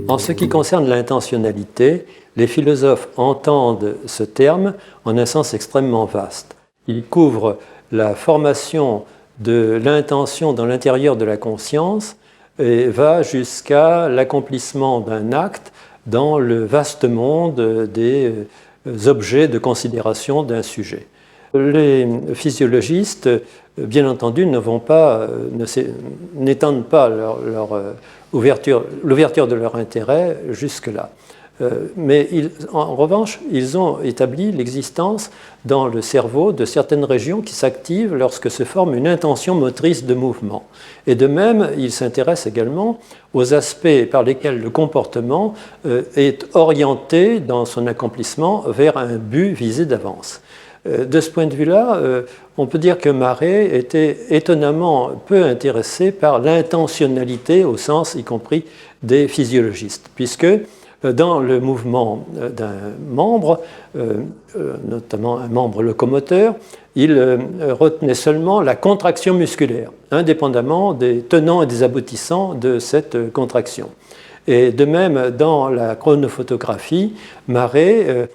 En ce qui concerne l'intentionnalité, les philosophes entendent ce terme en un sens extrêmement vaste. Il couvre la formation de l'intention dans l'intérieur de la conscience et va jusqu'à l'accomplissement d'un acte dans le vaste monde des objets de considération d'un sujet. Les physiologistes, bien entendu, n'étendent pas l'ouverture de leur intérêt jusque-là. Mais en revanche, ils ont établi l'existence dans le cerveau de certaines régions qui s'activent lorsque se forme une intention motrice de mouvement. Et de même, ils s'intéressent également aux aspects par lesquels le comportement est orienté dans son accomplissement vers un but visé d'avance. De ce point de vue-là, on peut dire que Marey était étonnamment peu intéressé par l'intentionnalité au sens y compris des physiologistes, puisque dans le mouvement d'un membre, notamment un membre locomoteur, il retenait seulement la contraction musculaire, indépendamment des tenants et des aboutissants de cette contraction. Et de même, dans la chronophotographie, Marey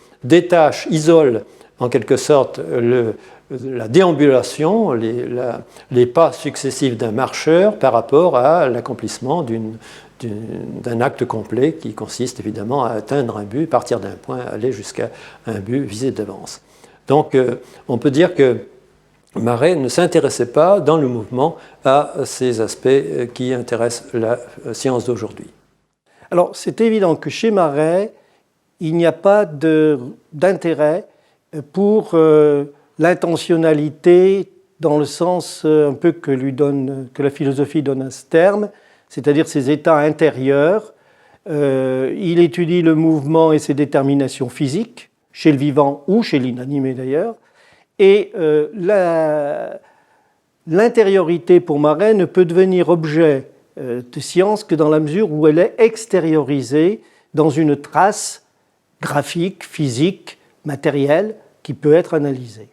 isole en quelque sorte la déambulation, les pas successifs d'un marcheur par rapport à l'accomplissement d'un acte complet qui consiste évidemment à atteindre un but, partir d'un point, aller jusqu'à un but visé d'avance. Donc on peut dire que Marey ne s'intéressait pas dans le mouvement à ces aspects qui intéressent la science d'aujourd'hui. Alors c'est évident que chez Marey, il n'y a pas d'intérêt pour l'intentionnalité dans le sens un peu que la philosophie donne à ce terme, c'est-à-dire ses états intérieurs. Il étudie le mouvement et ses déterminations physiques, chez le vivant ou chez l'inanimé d'ailleurs. Et l'intériorité pour Marey ne peut devenir objet de science que dans la mesure où elle est extériorisée dans une trace graphique, physique, matérielle, qui peut être analysée.